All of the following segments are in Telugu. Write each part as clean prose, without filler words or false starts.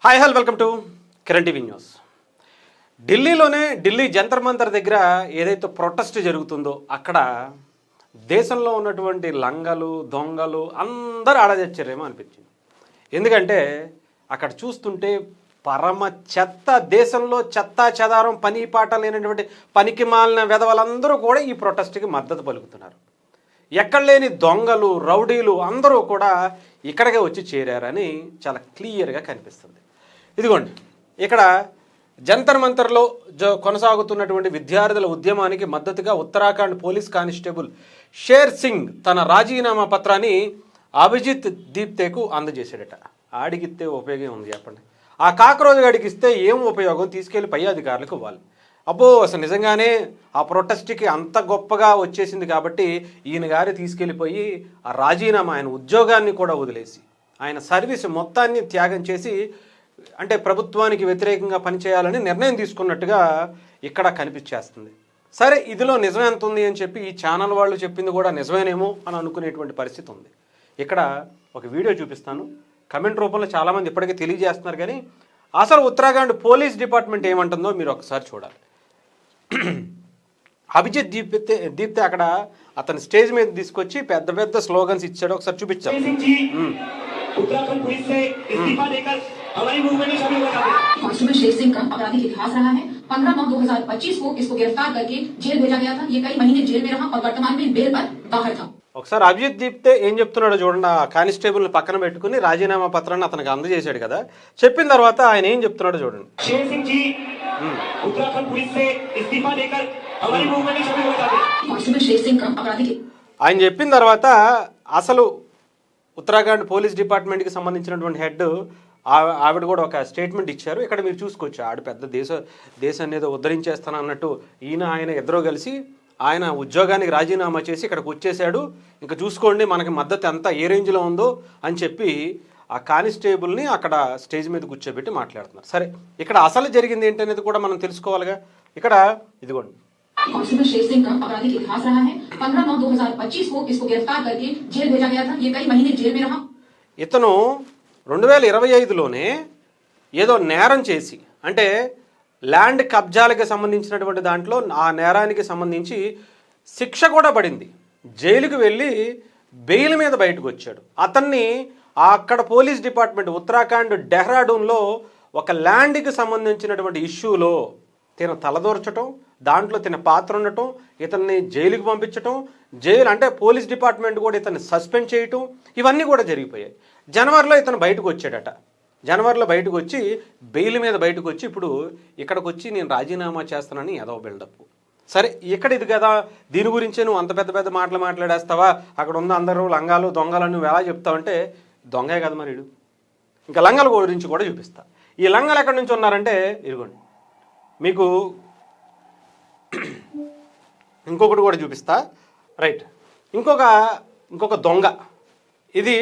Hi welcome to Kiran TV news. Delhi Jantar Mantar దగ్గర ఏదైతే ప్రొటెస్ట్ జరుగుతుందో అక్కడ దేశంలో ఉన్నటువంటి లంగలు దొంగలు అందరూ ఆడదచ్చారేమో అనిపించింది. ఎందుకంటే అక్కడ చూస్తుంటే పరమ చెత్త, దేశంలో చెత్త చెదారం పని పాట లేనటువంటి పనికి మాలిన వెధవలందరూ కూడా ఈ ప్రొటెస్ట్కి మద్దతు పలుకుతున్నారు. ఎక్కడ లేని దొంగలు రౌడీలు అందరూ కూడా ఇక్కడికే వచ్చి చేరారని చాలా క్లియర్గా కనిపిస్తుంది. ఇదిగోండి, ఇక్కడ జంతర్ మంతర్లో కొనసాగుతున్నటువంటి విద్యార్థుల ఉద్యమానికి మద్దతుగా Uttarakhand police constable share Singh తన రాజీనామా పత్రాన్ని అభిజిత్ దీప్తేకు అందజేశాడట. ఆడిగిస్తే ఉపయోగం ఉంది చెప్పండి? ఆ కాకరోజు గడికిస్తే ఏం ఉపయోగం? తీసుకెళ్లి పై అధికారులకు ఇవ్వాలి. అబ్బో, అసలు నిజంగానే ఆ ప్రొటెస్ట్కి అంత గొప్పగా వచ్చేసింది కాబట్టి ఈయన గారి తీసుకెళ్ళిపోయి ఆ రాజీనామా, ఆయన ఉద్యోగాన్ని కూడా వదిలేసి ఆయన సర్వీస్ మొత్తాన్ని త్యాగం చేసి అంటే ప్రభుత్వానికి వ్యతిరేకంగా పనిచేయాలని నిర్ణయం తీసుకున్నట్టుగా ఇక్కడ కనిపించేస్తుంది. సరే, ఇదిలో నిజం ఎంత ఉంది అని చెప్పి ఈ ఛానల్ వాళ్ళు చెప్పింది కూడా నిజమేనేమో అని అనుకునేటువంటి పరిస్థితి ఉంది. ఇక్కడ ఒక వీడియో చూపిస్తాను. కమెంట్ రూపంలో చాలామంది ఇప్పటికే తెలియజేస్తున్నారు, కానీ అసలు ఉత్తరాఖండ్ పోలీస్ డిపార్ట్మెంట్ ఏమంటుందో మీరు ఒకసారి చూడాలి. అభిజిత్ దీప్తే అక్కడ అతని స్టేజ్ మీద తీసుకొచ్చి పెద్ద పెద్ద స్లోగన్స్ ఇచ్చాడు. ఒకసారి చూపించారు. उत्तराखंड पुलिस से इस्तीफा देकर हवाई मूवमेंट में शामिल हुआ। कांस्टेबल शेर सिंह का आपराधिक इतिहास रहा है। 15/9/2025 को इसको गिरफ्तार करके जेल भेजा गया था। ये कई महीने जेल में रहा और वर्तमान में बेल पर बाहर था. ఒకసారి అభిజిత్ దీప్తే ఏం చెప్తున్నాడో చూడండి. ఆ కానిస్టేబుల్ పక్కన పెట్టుకుని రాజీనామా పత్రాన్ని అతనికి అందజేశాడు కదా. చెప్పిన తర్వాత ఆయన ఏం చెప్తున్నాడో చూడండి. शेर सिंह जी उत्तराखंड पुलिस से इस्तीफा देकर हवाई मूवमेंट में शामिल हुआ। कांस्टेबल शेर सिंह का आपराधिक ఆయన చెప్పిన తర్వాత అసలు ఉత్తరాఖండ్ పోలీస్ డిపార్ట్మెంట్కి సంబంధించినటువంటి హెడ్ ఆవిడ కూడా ఒక స్టేట్మెంట్ ఇచ్చారు. ఇక్కడ మీరు చూసుకోవచ్చు. ఆవిడ పెద్ద దేశాన్ని ఏదో ఉద్ధరించేస్తాను అన్నట్టు ఆయన ఇద్దరు కలిసి ఆయన ఉద్యోగానికి రాజీనామా చేసి ఇక్కడికి వచ్చేసాడు. ఇంకా చూసుకోండి మనకి మద్దతు ఎంత ఏ రేంజ్లో ఉందో అని చెప్పి ఆ కానిస్టేబుల్ని అక్కడ స్టేజ్ మీద కూర్చోబెట్టి మాట్లాడుతున్నారు. సరే, ఇక్కడ అసలు జరిగింది ఏంటనేది కూడా మనం తెలుసుకోవాలిగా. ఇక్కడ ఇదిగోండి. कांस्टेबल शेर सिंह का आपराधिक इतिहास रहा है। 15/9/2025 को इसको गिरफ्तार करके जेल भेजा गया था। ये कई महीने जेल में रहा. ఇతను 2025లోనే ఏదో నేరం చేసి, అంటే ల్యాండ్ కబ్జాలకు సంబంధించినటువంటి దాంట్లో ఆ నేరానికి సంబంధించి శిక్ష కూడా పడింది. జైలుకు వెళ్ళి బెయిల్ మీద బయటకు వచ్చాడు. అతన్ని అక్కడ పోలీస్ డిపార్ట్మెంట్ ఉత్తరాఖండ్ డెహ్రాడూన్లో ఒక ల్యాండ్కి సంబంధించినటువంటి ఇష్యూలో తిన తలదూర్చటం, దాంట్లో తిన పాత్ర ఉండటం, ఇతన్ని జైలుకి పంపించటం, జైలు అంటే పోలీస్ డిపార్ట్మెంట్ కూడా ఇతన్ని సస్పెండ్ చేయటం, ఇవన్నీ కూడా జరిగిపోయాయి. జనవరిలో ఇతను బయటకు వచ్చాడట. జనవరిలో బయటకు వచ్చి బెయిల్ మీద బయటకు వచ్చి ఇప్పుడు ఇక్కడికి వచ్చి నేను రాజీనామా చేస్తానని ఏదో బిల్డప్. సరే, ఇక్కడ ఇది కదా, దీని గురించే నువ్వు అంత పెద్ద పెద్ద మాటలు మాట్లాడేస్తావా? అక్కడ ఉన్న అందరూ లంగాలు దొంగలు నువ్వు ఎలా చెప్తావంటే దొంగే కదా మరి ఇడు. ఇంకా లంగల గురించి కూడా చూపిస్తా. ఈ లంగలు ఎక్కడి నుంచి ఉన్నారంటే ఇదిగోండి, మీకు ఇంకొకటి కూడా చూపిస్తా. రైట్, ఇంకొక దొంగ. ఇది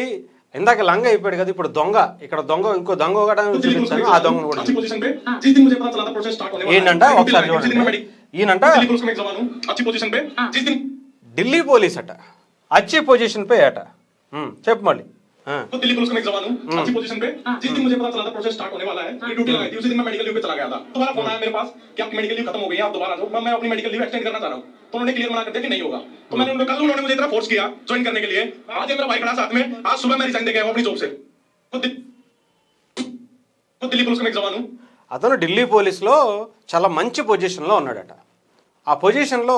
ఇందాక లంగ అయిపోయాడు కదా, ఇప్పుడు దొంగ. ఇక్కడ ఇంకో దొంగ కూడా చూపించాను. ఆ దొంగను కూడా ఏంటంట ఒకసారి చూడండి. ఈయనంట ఢిల్లీ పోలీస్ అట, అచ్చి పొజిషన్ పై అట. చెప్పు మళ్ళీ. तो दिल्ली पुलिस का मैं एक जवान हूँ, अच्छी पोजीशन पे। जिस दिन मुझे पता चला था प्रोसेस स्टार्ट होने वाला है, मेरी ड्यूटी लगाई थी, उसी दिन मैं मेडिकल लीव पे चला गया था. दोबारा फोन आया मेरे पास कि आपकी मेडिकल लीव खत्म हो गई है, आप दोबारा जाओ. मैं अपनी मेडिकल लीव एक्सटेंड करना चाह रहा हूँ. तो उन्होंने क्लियर मना कर दिया कि नहीं होगा. तो मैंने कल उन्होंने मुझे इतना फोर्स किया ज्वाइन करने के लिए. आज मेरा भाई खड़ा साथ में, आज सुबह मैं रिजाइन दे गया हूँ अपनी जॉब से. तो दिल्ली पुलिस का मैं एक जवान हूँ. అతను ఢిల్లీ పోలీసులో చాలా మంచి పొజిషన్లో ఉన్నాడట. ఆ పొజిషన్లో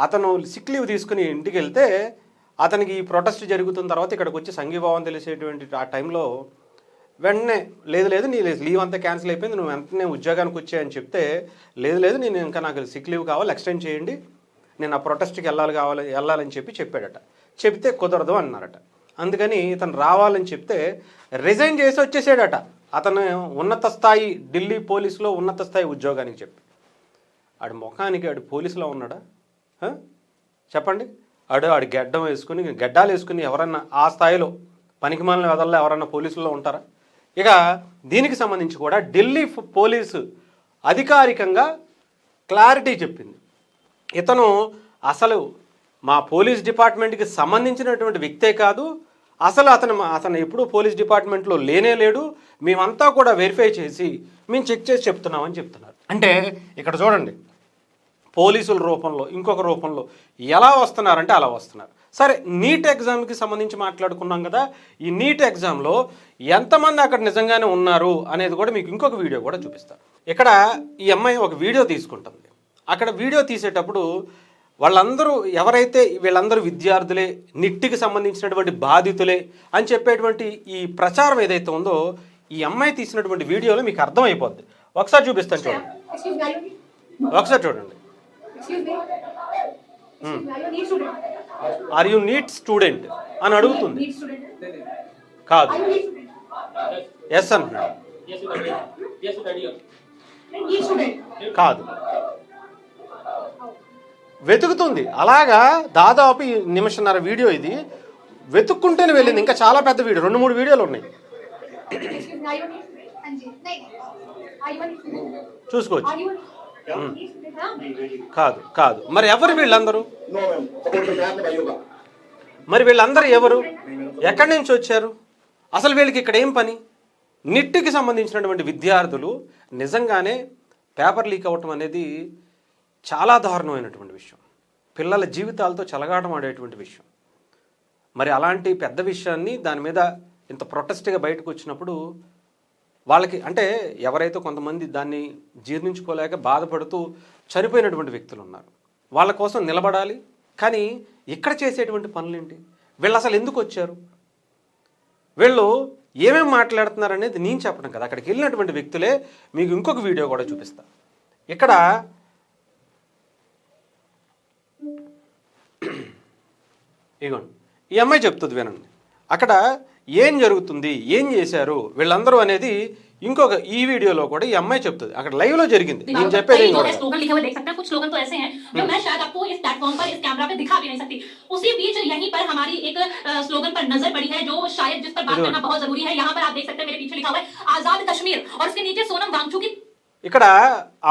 అతను సిక్ లీవ్ తీసుకుని ఇంటికి వెళ్తే అతనికి ఈ ప్రొటెస్ట్ జరుగుతున్న తర్వాత ఇక్కడికి వచ్చి సంఘీభావం తెలిసేటువంటి ఆ టైంలో వెంటనే లేదు నీ లీవ్ అంతా క్యాన్సిల్ అయిపోయింది, నువ్వు వెంటనే ఉద్యోగానికి వచ్చాయని చెప్తే లేదు నేను ఇంకా నాకు సిక్ లీవ్ కావాలి, ఎక్స్టెండ్ చేయండి, నేను ఆ ప్రొటెస్ట్కి వెళ్ళాలని చెప్పాడట. చెప్తే కుదరదు అన్నారట. అందుకని ఇతను రావాలని చెప్తే రిజైన్ చేసి వచ్చేసాడట. అతను ఉన్నత స్థాయి ఢిల్లీ పోలీసులో ఉన్నత స్థాయి ఉద్యోగానికి చెప్పి. ఆడి ముఖానికి ఆడు పోలీసులో ఉన్నాడా చెప్పండి? ఆడు గడ్డాలు వేసుకుని ఎవరన్నా ఆ స్థాయిలో పనికిమాలిన వెదల్లో ఎవరన్నా పోలీసుల్లో ఉంటారా? ఇక దీనికి సంబంధించి కూడా ఢిల్లీ పోలీసు అధికారికంగా క్లారిటీ చెప్పింది. ఇతను అసలు మా పోలీస్ డిపార్ట్మెంట్కి సంబంధించినటువంటి వ్యక్తే కాదు, అసలు అతను ఎప్పుడూ పోలీస్ డిపార్ట్మెంట్లో లేనే లేడు, మేమంతా కూడా వెరిఫై చేసి మేము చెక్ చేసి చెప్తున్నామని చెప్తున్నారు. అంటే ఇక్కడ చూడండి, పోలీసుల రూపంలో ఇంకొక రూపంలో ఎలా వస్తున్నారంటే అలా వస్తున్నారు. సరే, నీట్ ఎగ్జామ్కి సంబంధించి మాట్లాడుకున్నాం కదా, ఈ నీట్ ఎగ్జామ్లో ఎంతమంది అక్కడ నిజంగానే ఉన్నారు అనేది కూడా మీకు ఇంకొక వీడియో కూడా చూపిస్తాను. ఇక్కడ ఈ అమ్మాయి ఒక వీడియో తీసుకుంటుంది. అక్కడ వీడియో తీసేటప్పుడు వాళ్ళందరూ ఎవరైతే వీళ్ళందరూ విద్యార్థులే, నిట్టికి సంబంధించినటువంటి బాధితులే అని చెప్పేటువంటి ఈ ప్రచారం ఏదైతే ఉందో ఈ అమ్మాయి తీసినటువంటి వీడియోలో మీకు అర్థమైపోద్ది. ఒకసారి చూపిస్తాను చూడండి, ఒకసారి చూడండి. ఆర్ యు నీట్ స్టూడెంట్ అని అడుగుతుంది. కాదు, ఎస్ అంటున్నాడు. కాదు, వెతుకుతుంది. అలాగా దాదాపు నిమిషన్నర వీడియో ఇది, వెతుక్కుంటేనే వెళ్ళింది. ఇంకా చాలా పెద్ద వీడియో, 2-3 వీడియోలు ఉన్నాయి, చూసుకోవచ్చు. కాదు కాదు, మరి ఎవరు వీళ్ళందరూ? మరి వీళ్ళందరూ ఎవరు, ఎక్కడి నుంచి వచ్చారు, అసలు వీళ్ళకి ఇక్కడ ఏం పని? నిట్టికి సంబంధించినటువంటి విద్యార్థులు నిజంగానే పేపర్ లీక్ అవ్వటం అనేది చాలా దారుణమైనటువంటి విషయం, పిల్లల జీవితాలతో చెలగాటం ఆడేటువంటి విషయం. మరి అలాంటి పెద్ద విషయాన్ని దాని మీద ఇంత ప్రొటెస్ట్గా బయటకు వచ్చినప్పుడు వాళ్ళకి, అంటే ఎవరైతే కొంతమంది దాన్ని జీర్ణించుకోలేక బాధపడుతూ చనిపోయినటువంటి వ్యక్తులు ఉన్నారు, వాళ్ళ కోసం నిలబడాలి. కానీ ఇక్కడ చేసేటువంటి పనులేంటి, వీళ్ళు అసలు ఎందుకు వచ్చారు, వీళ్ళు ఏమేమి మాట్లాడుతున్నారు అనేది నేను చెప్పడం కదా, అక్కడికి వెళ్ళినటువంటి వ్యక్తులే. మీకు ఇంకొక వీడియో కూడా చూపిస్తా. ఇక్కడ ఇగోండి, ఈ అమ్మాయి చెప్తుంది వినండి. అక్కడ ఏం జరుగుతుంది, ఏం చేశారు వీళ్ళందరూ అనేది ఇంకొక ఈ వీడియోలో కూడా ఈ అమ్మాయి చెప్తుంది. అక్కడ లైవ్ లో జరిగింది. నేను చెప్పేది स्लोगन लिखे हुए देख सकते हैं, कुछ स्लोगन तो ऐसे हैं जो मैं शायद आपको इस प्लेटफॉर्म पर, इस कैमरा पे दिखा भी नहीं सकती. उसी बीच यहीं पर हमारी एक स्लोगन पर नजर पड़ी है जो शायद जिस पर बात करना बहुत जरूरी है. यहाँ पर आप देख सकते हैं मेरे पीछे लिखा हुआ है आजाद कश्मीर और उसके नीचे सोनम वांगचुक की. ఇక్కడ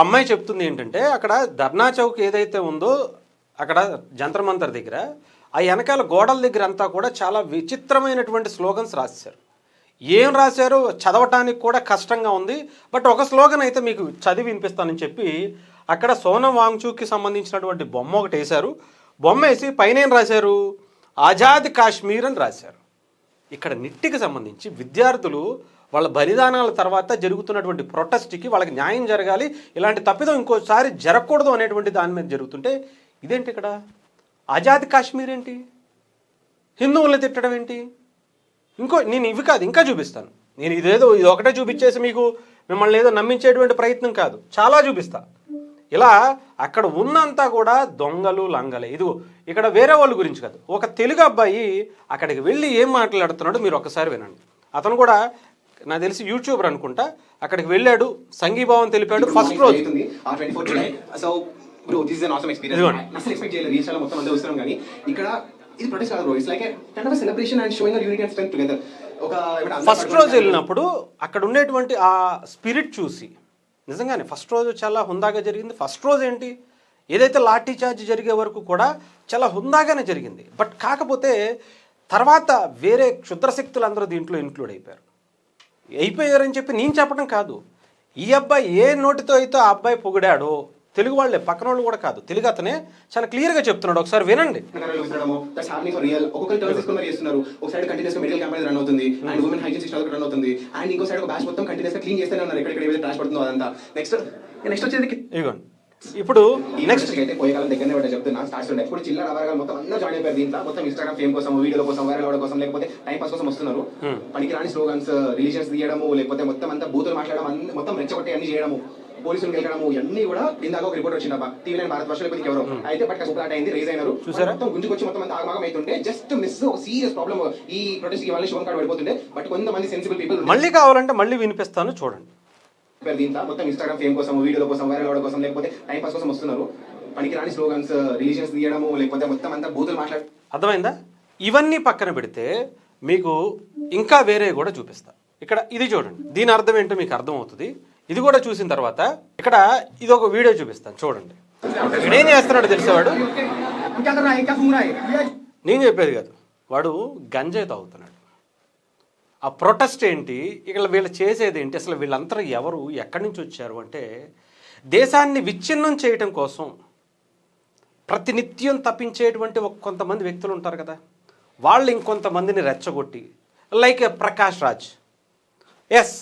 అమ్మాయి చెప్తుంది ఏంటంటే, అక్కడ ధర్నా చౌక్ ఏదైతే ఉందో అక్కడ జంతర్ మంతర్ దగ్గర ఆ వెనకాల గోడల దగ్గర అంతా కూడా చాలా విచిత్రమైనటువంటి స్లోగన్స్ రాశారు. ఏం రాశారో చదవటానికి కూడా కష్టంగా ఉంది. బట్ ఒక స్లోగన్ అయితే మీకు చదివి వినిపిస్తానని చెప్పి అక్కడ సోనం వాంగ్చూక్కి సంబంధించినటువంటి బొమ్మ ఒకటి వేశారు. బొమ్మ వేసి పైన ఏం రాశారు, ఆజాద్ కాశ్మీర్ అని రాశారు. ఇక్కడ నిట్టికి సంబంధించి విద్యార్థులు వాళ్ళ బలిదానాల తర్వాత జరుగుతున్నటువంటి ప్రొటెస్ట్కి వాళ్ళకి న్యాయం జరగాలి, ఇలాంటి తప్పిదం ఇంకోసారి జరగకూడదు అనేటువంటి దాని మీద జరుగుతుంటే ఇదేంటి ఇక్కడ ఆజాద్ కాశ్మీర్ ఏంటి, హిందువుల్ని తిట్టడం ఏంటి? నేను ఇవి కాదు ఇంకా చూపిస్తాను. నేను ఇది ఒకటే చూపించేసి మీకు మిమ్మల్ని ఏదో నమ్మించేటువంటి ప్రయత్నం కాదు, చాలా చూపిస్తా. ఇలా అక్కడ ఉన్నంతా కూడా దొంగలు లంగలే. ఇదిగో ఇక్కడ వేరే వాళ్ళ గురించి కాదు, ఒక తెలుగు అబ్బాయి అక్కడికి వెళ్ళి ఏం మాట్లాడుతున్నాడో మీరు ఒక్కసారి వినండి. అతను కూడా నాకు తెలిసి యూట్యూబర్ అనుకుంటా, అక్కడికి వెళ్ళాడు, సంఘీభావం తెలిపాడు ఫస్ట్ రోజు. Bro, this is an awesome experience. Nothing expect చేయలేదు, ఈ చాలా మొత్తం అందరూ వస్తున్నాం కానీ ఇక్కడ ఇది ప్రొటెస్ట్ కాదు bro, it's like kind of celebration and sowing unity and strength together. ఒక ఫస్ట్ రోజు వెళ్ళినప్పుడు అక్కడ ఉండేటువంటి ఆ స్పిరిట్ చూసి నిజంగానే ఫస్ట్ రోజు చాలా హుందాగా జరిగింది. ఫస్ట్ రోజు ఏంటి, ఏదైతే లాఠీ చార్జ్ జరిగే వరకు కూడా చాలా హుందాగానే జరిగింది. బట్ కాకపోతే తర్వాత వేరే క్షుద్రశక్తులు అందరూ దీంట్లో ఇంక్లూడ్ అయిపోయారని చెప్పి నేను చెప్పడం కాదు. ఈ అబ్బాయి ఏ నోటితో అయితే ఆ అబ్బాయి పొగిడాడో, తెలుగు వాళ్ళే, పక్కన వాళ్ళు కూడా కాదు, తెలుగు అతనే చాలా క్లియర్ గా చెప్తున్నాడు. ఒకసారి వినండి. ఒక సైడ్ కంటిన్యూస్ గా మెడికల్ క్యాంపెయిన్ రన్ అవుతుంది and women hygiene system run అవుతుంది అండ్ ఇంకో సైడ్ ఒక బ్యాచ్ మొత్తం కంటిన్యూస్ గా క్లీన్ చేస్తూనే ఉన్నారు ఎక్కడ ఏదైతే ట్రాష్ పడుతుందో అదంతా. నెక్స్ట్ వచ్చేది ఇదిగోండి, ఇప్పుడు నెక్స్ట్ అయితే పోయే కాలం దగ్గరనే పడ్డా చెప్తున్నా. స్టార్ట్స్ ఉండే ఇప్పుడు చిల్లర అవగాహన మొత్తం అందరూ జాయిన్ అయిపోయారు దీంట్లో. మొత్తం ఇన్స్టాగ్రామ్ ఫేమ్ కోసం, వీడియోల కోసం, వైరల్ అవడం కోసం, లేకపోతే టైం పాస్ కోసం వస్తున్నారు. పనికి రాని స్లోగన్స్, రిలీజియన్స్ తీయడము, లేకపోతే మొత్తం అంతా బూతులు మాట్లాడడం, మొత్తం రెచ్చగొట్టి అన్ని చేయడము, పోలీసులు గెలకడము, ఇవన్నీ కూడా ఇందాక ఒక రిపోర్ట్ వచ్చింది టీవీ భారత వర్షాలు లేకపోతే ఎవరో అయితే బట్ సూపర్ అయింది, రేజ్ అయినారు. మొత్తం గుంజుకొచ్చి మొత్తం అంతా ఆగమాగం అవుతుంటే జస్ట్ మిస్ ఒక సీరియస్ ప్రాబ్లమ్ ఈ ప్రొటెస్ట్ కి వాళ్ళని శివం కార్డు పడిపోతుండే. బట్ కొంతమంది సెన్సిబుల్ పీపుల్ మళ్ళీ కావాలంటే మళ్ళీ వినిపిస్తాను చూడండి. దీంట్లో మొత్తం ఇన్స్టాగ్రామ్ ఫేమ్ కోసం, వీడియోల కోసం, వైరల్ అవడం కోసం, లేకపోతే టైం పాస్ కోసం వస్తున్నారు. పనికి రాని స్లోగన్స్, రిలీజియన్స్ తీయడము, లేకపోతే మొత్తం అంతా బూతులు మాట్లాడు. అర్థమైందా? ఇవన్నీ పక్కన పెడితే మీకు ఇంకా వేరే కూడా చూపిస్తా. ఇక్కడ ఇది చూడండి, దీని అర్థం ఏంటో మీకు అర్థమవుతుంది. ఇది కూడా చూసిన తర్వాత ఇక్కడ ఇది ఒక వీడియో చూపిస్తాను చూడండి. ఇక్కడ ఏం చేస్తున్నాడు తెలిసేవాడు, నేను చెప్పేది కాదు, వాడు గంజాయి తాగుతున్నాడు. ఆ ప్రొటెస్ట్ ఏంటి, ఇక్కడ వీళ్ళు చేసేది ఏంటి, అసలు వీళ్ళంతా ఎవరు, ఎక్కడి నుంచి వచ్చారు అంటే దేశాన్ని విచ్ఛిన్నం చేయటం కోసం ప్రతినిత్యం తప్పించేటువంటి కొంతమంది వ్యక్తులు ఉంటారు కదా, వాళ్ళు ఇంకొంతమందిని రెచ్చగొట్టి, లైక్ ప్రకాష్ రాజ్, ఎస్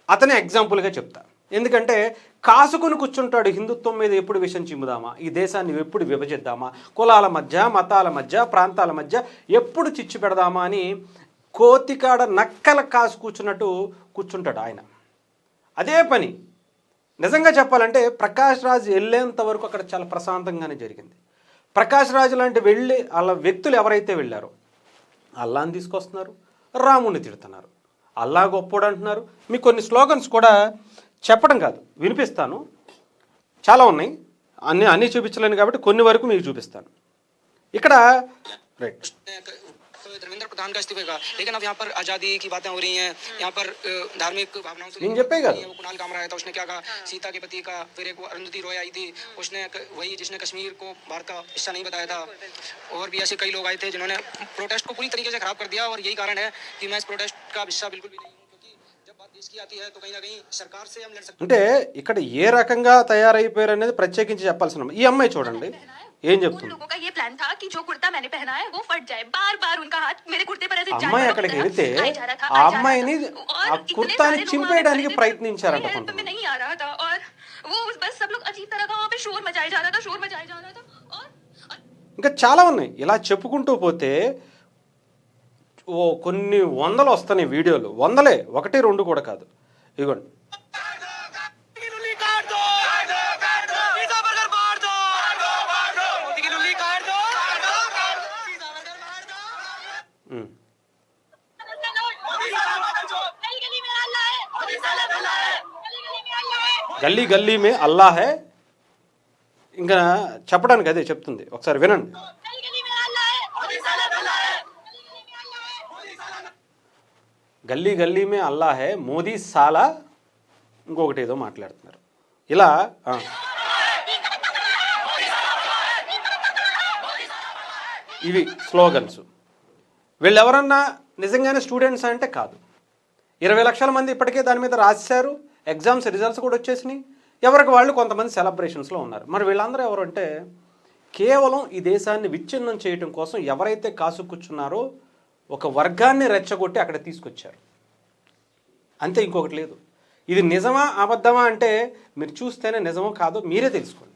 అతనే ఎగ్జాంపుల్గా చెప్తా. ఎందుకంటే కాసుకుని కూర్చుంటాడు, హిందుత్వం మీద ఎప్పుడు విషం చిమ్ముదామా, ఈ దేశాన్ని ఎప్పుడు విభజిద్దామా, కులాల మధ్య, మతాల మధ్య, ప్రాంతాల మధ్య ఎప్పుడు చిచ్చు పెడదామా అని కోతికాడ నక్కల కాసు కూర్చున్నట్టు కూర్చుంటాడు ఆయన. అదే పని నిజంగా చెప్పాలంటే ప్రకాష్ రాజ్ వెళ్ళేంత వరకు అక్కడ చాలా ప్రశాంతంగానే జరిగింది. ప్రకాష్ రాజ్ లాంటి వెళ్ళి వాళ్ళ వ్యక్తులు ఎవరైతే వెళ్ళారో అల్లాని తీసుకొస్తున్నారు, రాముడిని తిడుతున్నారు, అల్లా గొప్పోడు అంటున్నారు. మీకు కొన్ని స్లోగన్స్ కూడా చెప్పడం కాదు, వినిపిస్తాను, చాలా ఉన్నాయి, అన్నీ చూపించలేను కాబట్టి కొన్ని వరకు మీకు చూపిస్తాను. ఇక్కడ రైట్ धर्मेंद्र प्रधान का इस्तीफे का, लेकिन अब यहाँ पर आजादी की बातें हो रही हैं, यहाँ पर धार्मिक भावनाओं से नहीं जपेगा। वो कुणाल कामरा आया था, उसने क्या कहा, सीता के पति का, फिर एक अरुंधति रॉय आई थी, उसने वही जिसने कश्मीर को भारत का हिस्सा नहीं बताया था, और भी ऐसे कई लोग आए थे जिन्होंने प्रोटेस्ट को पूरी तरीके से खराब कर दिया। और यही कारण है कि मैं इस प्रोटेस्ट का हिस्सा बिल्कुल भी नहीं हूँ, क्योंकि जब बात देश की आती है तो कहीं ना कहीं सरकार से हम लड़ सकते हैं। అంటే ఇక్కడ ఏ రకంగా తయారైపోయారు అనేది ప్రత్యేకించి చెప్పాల్సిన ఈ అమ్మాయి చూడండి ఏం उन చెప్తుంది. लोगों का ये प्लान था कि जो कुर्ता मैंने पहना है वो फट जाए, बार बार उनका हाथ मेरे कुर्ते पर ऐसे అమ్మాయి అక్కడికి వెళితే ఆ అమ్మాయిని ఆ కుర్తాని చింపేయడానికి ప్రయత్నించారంట में కొంతమంది. नहीं आ रहा था, और वो बस सब लोग अजीब तरह का वहाँ पे शोर मचाया जा रहा था, शोर मचाया जा रहा था। और ఇంకా చాలా ఉన్నాయి, ఇలా చెప్పుకుంటూ పోతే ఓ కొన్ని వందలు వస్తున్నాయి వీడియోలు, వందలే, ఒకటి రెండు కూడా కాదు. ఇదిగోండి ఉమ్. గల్లీ గల్లీ మే అల్లా హే, ఇంకా చెప్పడానికి అదే చెప్తుంది, ఒకసారి వినండి. గల్లీ గల్లీ మే అల్లా హే, మోదీ సాలా, ఇంకొకటి ఏదో మాట్లాడుతున్నారు ఇలా. ఇవి స్లోగన్స్. వీళ్ళెవరన్నా నిజంగానే స్టూడెంట్స్ అంటే కాదు. 20 లక్షల మంది ఇప్పటికే దాని మీద రాశారు, ఎగ్జామ్స్ రిజల్ట్స్ కూడా వచ్చేసినాయి, ఎవరికి వాళ్ళు కొంతమంది సెలబ్రేషన్స్లో ఉన్నారు. మరి వీళ్ళందరూ ఎవరు అంటే కేవలం ఈ దేశాన్ని విచ్ఛిన్నం చేయడం కోసం ఎవరైతే కాసు కూర్చున్నారో ఒక వర్గాన్ని రెచ్చగొట్టి అక్కడ తీసుకొచ్చారు అంతే, ఇంకొకటి లేదు. ఇది నిజమా అబద్ధమా అంటే మీరు చూస్తేనే నిజమో కాదో మీరే తెలుసుకోండి.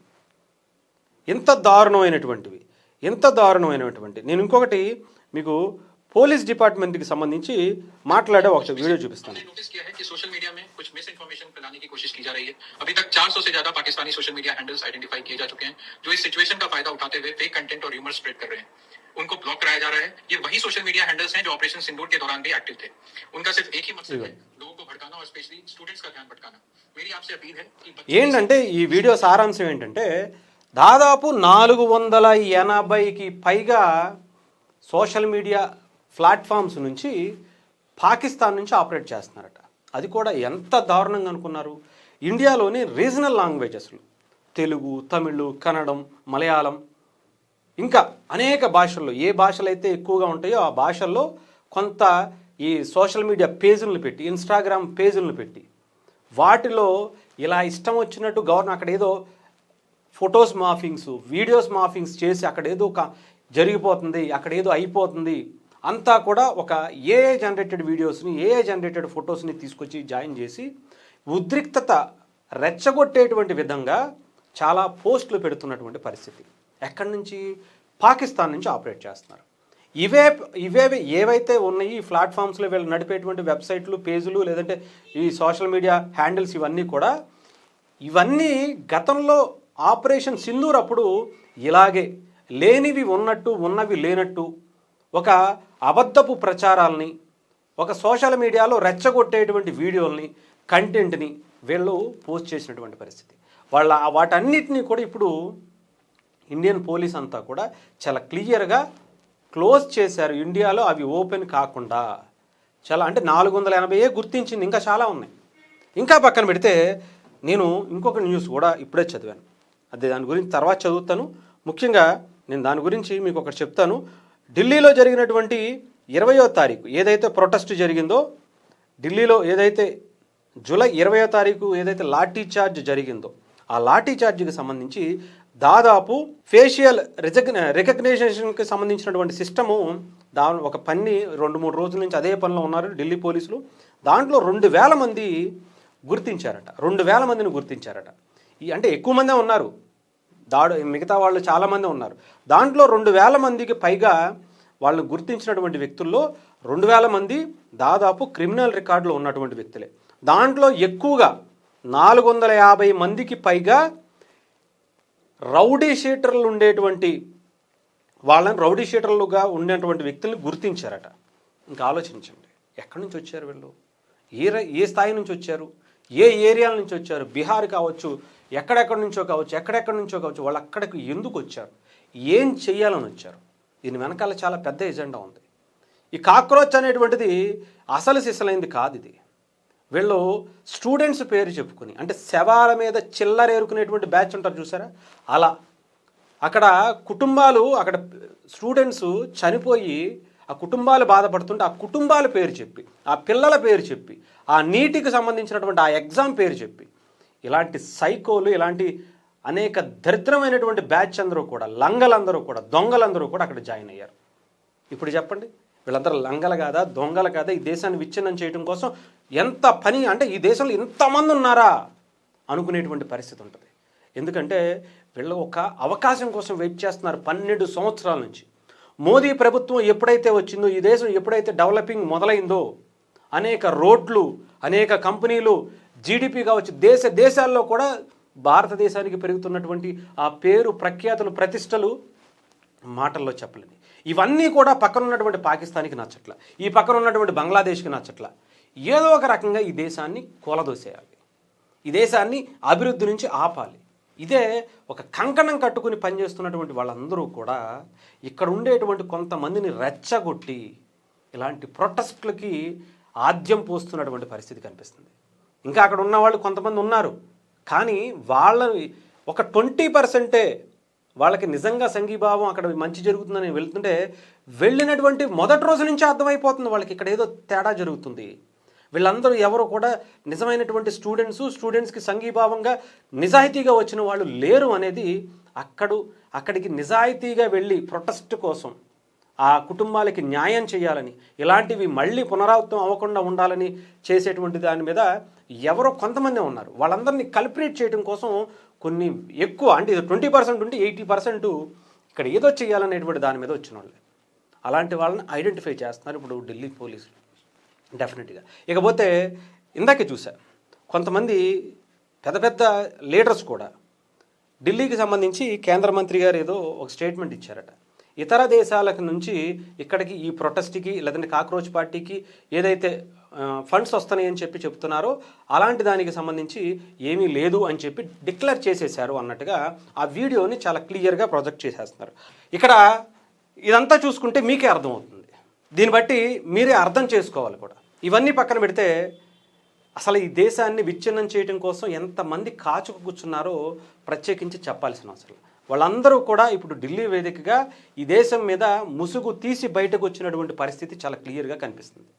ఎంత దారుణమైనటువంటివి, ఎంత దారుణమైనటువంటి. నేను ఇంకొకటి మీకు పోలీస్ డిపార్ట్మెంట్కి సంబంధించి మాట్లాడే ఒక వీడియో చూపిస్తాను. नोटिस किया है कि सोशल मीडिया में कुछ मिस इन्फॉर्मेशन फैलाने की कोशिश की जा रही है। अभी तक 400 से ज्यादा Pakistani social media handles identify किए जा चुके हैं जो इस सिचुएशन का फायदा उठाते हुए फेक कंटेंट और र्यूमर स्प्रेड कर रहे हैं। उनको ब्लॉक कराया जा रहा है। ये वही सोशल मीडिया हैंडल्स हैं जो ऑपरेशन सिंदूर के दौरान भी एक्टिव थे। उनका सिर्फ एक ही मकसद है, लोगों को भड़काना और स्पेशली स्टूडेंट्स का ध्यान भटकाना। मेरी आपसे अपील है कि ఏంటంటే ఈ వీడియో సారాంశం ఏంటంటే దాదాపు 480కి పైగా సోషల్ మీడియా ప్లాట్ఫామ్స్ నుంచి పాకిస్తాన్ నుంచి ఆపరేట్ చేస్తున్నారట. అది కూడా ఎంత దారుణంగా అనుకున్నారు. ఇండియాలోని రీజనల్ లాంగ్వేజెస్లు తెలుగు, తమిళ్, కన్నడం, మలయాళం ఇంకా అనేక భాషల్లో ఏ భాషలు అయితే ఎక్కువగా ఉంటాయో ఆ భాషల్లో కొంత ఈ సోషల్ మీడియా పేజీలను పెట్టి, ఇన్స్టాగ్రామ్ పేజీలను పెట్టి వాటిలో ఇలా ఇష్టం వచ్చినట్టు అక్కడ ఏదో ఫొటోస్ మాఫింగ్స్, వీడియోస్ మాఫింగ్స్ చేసి అక్కడ ఏదో జరిగిపోతుంది, అక్కడ ఏదో అయిపోతుంది అంతా కూడా ఒక ఏఐ జనరేటెడ్ వీడియోస్ని, ఏఐ జనరేటెడ్ ఫొటోస్ని తీసుకొచ్చి జాయిన్ చేసి ఉద్రిక్తత రెచ్చగొట్టేటువంటి విధంగా చాలా పోస్టులు పెడుతున్నటువంటి పరిస్థితి. ఎక్కడి నుంచి? పాకిస్తాన్ నుంచి ఆపరేట్ చేస్తున్నారు. ఏవైతే ఉన్నాయి ఈ ప్లాట్ఫామ్స్లో వీళ్ళు నడిపేటువంటి వెబ్సైట్లు, పేజీలు, లేదంటే ఈ సోషల్ మీడియా హ్యాండిల్స్ ఇవన్నీ గతంలో ఆపరేషన్ సింధూర్ అప్పుడు ఇలాగే లేనివి ఉన్నట్టు, ఉన్నవి లేనట్టు ఒక అబద్ధపు ప్రచారాలని, ఒక సోషల్ మీడియాలో రెచ్చగొట్టేటువంటి వీడియోల్ని, కంటెంట్ని వీళ్ళు పోస్ట్ చేసినటువంటి పరిస్థితి. వాటన్నిటినీ కూడా ఇప్పుడు ఇండియన్ పోలీస్ అంతా కూడా చాలా క్లియర్గా క్లోజ్ చేశారు. ఇండియాలో అవి ఓపెన్ కాకుండా చాలా, అంటే 480 గుర్తించింది, ఇంకా చాలా ఉన్నాయి. ఇంకా పక్కన పెడితే నేను ఇంకొక న్యూస్ కూడా ఇప్పుడే చదివాను, అదే దాని గురించి తర్వాత చదువుతాను. ముఖ్యంగా నేను దాని గురించి మీకు ఒకటి చెప్తాను. ఢిల్లీలో జరిగినటువంటి 20వ తారీఖు ఏదైతే ప్రొటెస్ట్ జరిగిందో ఢిల్లీలో ఏదైతే జూలై 20వ తారీఖు ఏదైతే లాఠీ చార్జ్ జరిగిందో ఆ లాఠీ చార్జ్కి సంబంధించి దాదాపు ఫేషియల్ రికగ్నైజేషన్కి సంబంధించినటువంటి సిస్టము ఒక పని 2-3 రోజుల నుంచి అదే పనిలో ఉన్నారు ఢిల్లీ పోలీసులు. దాంట్లో 2,000 మంది గుర్తించారట. 2,000 మందిని గుర్తించారట. అంటే ఎక్కువ మందే ఉన్నారు, మిగతా వాళ్ళు చాలామంది ఉన్నారు. దాంట్లో 2,000 మందికి పైగా వాళ్ళని గుర్తించినటువంటి వ్యక్తుల్లో 2,000 మంది దాదాపు క్రిమినల్ రికార్డులో ఉన్నటువంటి వ్యక్తులే. దాంట్లో ఎక్కువగా 450 మందికి పైగా రౌడీ షీటర్లు ఉండేటువంటి వాళ్ళని రౌడీ షీటర్లుగా ఉండేటువంటి వ్యక్తుల్ని గుర్తించారట. ఇంకా ఆలోచించండి, ఎక్కడి నుంచి వచ్చారు వీళ్ళు, ఏ స్థాయి నుంచి వచ్చారు, ఏ ఏరియాల నుంచి వచ్చారు, బీహార్ కావచ్చు, ఎక్కడెక్కడి నుంచో కావచ్చు, వాళ్ళు అక్కడికి ఎందుకు వచ్చారు, ఏం చెయ్యాలని వచ్చారు, దీని వెనకాల చాలా పెద్ద ఎజెండా ఉంది. ఈ కాక్రోచ్ అనేటువంటిది అసలు సిసలైంది కాదు. ఇది వీళ్ళు స్టూడెంట్స్ పేరు చెప్పుకుని, అంటే శవాల మీద చిల్లరేరుకునేటువంటి బ్యాచ్ ఉంటారు చూసారా, అలా అక్కడ కుటుంబాలు, అక్కడ స్టూడెంట్స్ చనిపోయి ఆ కుటుంబాలు బాధపడుతుంటే ఆ కుటుంబాల పేరు చెప్పి, ఆ పిల్లల పేరు చెప్పి, ఆ నీటికి సంబంధించినటువంటి ఆ ఎగ్జామ్ పేరు చెప్పి, ఇలాంటి సైకోలు, ఇలాంటి అనేక దరిద్రమైనటువంటి బ్యాచ్ అందరూ కూడా, లంగలందరూ కూడా, దొంగలందరూ కూడా అక్కడ జాయిన్ అయ్యారు. ఇప్పుడు చెప్పండి, వీళ్ళందరూ లంగలు కాదా, దొంగలు కాదా? ఈ దేశాన్ని విచ్ఛిన్నం చేయడం కోసం ఎంత పని, అంటే ఈ దేశంలో ఇంతమంది ఉన్నారా అనుకునేటువంటి పరిస్థితి ఉంటుంది. ఎందుకంటే వీళ్ళు ఒక అవకాశం కోసం వెయిట్ చేస్తున్నారు 12 సంవత్సరాల నుంచి. మోదీ ప్రభుత్వం ఎప్పుడైతే వచ్చిందో, ఈ దేశం ఎప్పుడైతే డెవలపింగ్ మొదలైందో, అనేక రోడ్లు, అనేక కంపెనీలు, జీడిపి కావచ్చు, దేశాల్లో కూడా భారతదేశానికి పెరుగుతున్నటువంటి ఆ పేరు, ప్రఖ్యాతులు, ప్రతిష్టలు మాటల్లో చెప్పలేని. ఇవన్నీ కూడా పక్కన ఉన్నటువంటి పాకిస్తాన్కి నచ్చట్ల, ఈ పక్కన ఉన్నటువంటి బంగ్లాదేశ్కి నచ్చట్ల. ఏదో ఒక రకంగా ఈ దేశాన్ని కూలదోసేయాలి, ఈ దేశాన్ని అభివృద్ధి నుంచి ఆపాలి. ఇదే ఒక కంకణం కట్టుకుని పనిచేస్తున్నటువంటి వాళ్ళందరూ కూడా ఇక్కడ ఉండేటువంటి కొంతమందిని రెచ్చగొట్టి ఇలాంటి ప్రొటెస్ట్లకి ఆద్యం పోస్తున్నటువంటి పరిస్థితి కనిపిస్తుంది. ఇంకా అక్కడ ఉన్న వాళ్ళు కొంతమంది ఉన్నారు, కానీ వాళ్ళని ఒక 20% వాళ్ళకి నిజంగా సంఘీభావం, అక్కడ మంచి జరుగుతుందని వెళ్తుంటే, వెళ్ళినటువంటి మొదటి రోజు నుంచి అర్థమైపోతుంది వాళ్ళకి ఇక్కడ ఏదో తేడా జరుగుతుంది. వీళ్ళందరూ ఎవరు కూడా నిజమైనటువంటి స్టూడెంట్స్కి సంఘీభావంగా నిజాయితీగా వచ్చిన వాళ్ళు లేరు అనేది అక్కడికి నిజాయితీగా వెళ్ళి ప్రొటెస్ట్ కోసం, ఆ కుటుంబాలకి న్యాయం చేయాలని, ఇలాంటివి మళ్ళీ పునరావృతం అవ్వకుండా ఉండాలని చేసేటువంటి దాని మీద ఎవరో కొంతమంది ఉన్నారు. వాళ్ళందరినీ కల్పరేట్ చేయడం కోసం కొన్ని ఎక్కువ, అంటే 20% ఉంటే 80% ఇక్కడ ఏదో చేయాలనేటువంటి దాని మీద వచ్చిన వాళ్ళు. అలాంటి వాళ్ళని ఐడెంటిఫై చేస్తున్నారు ఇప్పుడు ఢిల్లీ పోలీసులు డెఫినెట్గా. ఇకపోతే ఇందాకే చూసా, కొంతమంది పెద్ద లీడర్స్ కూడా ఢిల్లీకి సంబంధించి కేంద్ర మంత్రి గారు ఏదో ఒక స్టేట్మెంట్ ఇచ్చారట. ఇతర దేశాలకు నుంచి ఇక్కడికి ఈ ప్రొటెస్ట్కి లేదంటే కాక్రోచ్ పార్టీకి ఏదైతే ఫండ్స్ వస్తున్నాయని చెప్తున్నారో అలాంటి దానికి సంబంధించి ఏమీ లేదు అని చెప్పి డిక్లేర్ చేసేశారు అన్నట్టుగా ఆ వీడియోని చాలా క్లియర్గా ప్రొజెక్ట్ చేసేస్తున్నారు. ఇక్కడ ఇదంతా చూసుకుంటే మీకే అర్థమవుతుంది, దీన్ని బట్టి మీరే అర్థం చేసుకోవాలి కూడా. ఇవన్నీ పక్కన పెడితే అసలు ఈ దేశాన్ని విచ్ఛిన్నం చేయడం కోసం ఎంతమంది కాచుకు కూర్చున్నారో ప్రత్యేకించి చెప్పాల్సిన అవసరం. వాళ్ళందరూ కూడా ఇప్పుడు ఢిల్లీ వేదికగా ఈ దేశం మీద ముసుగు తీసి బయటకు వచ్చినటువంటి పరిస్థితి చాలా క్లియర్గా కనిపిస్తుంది.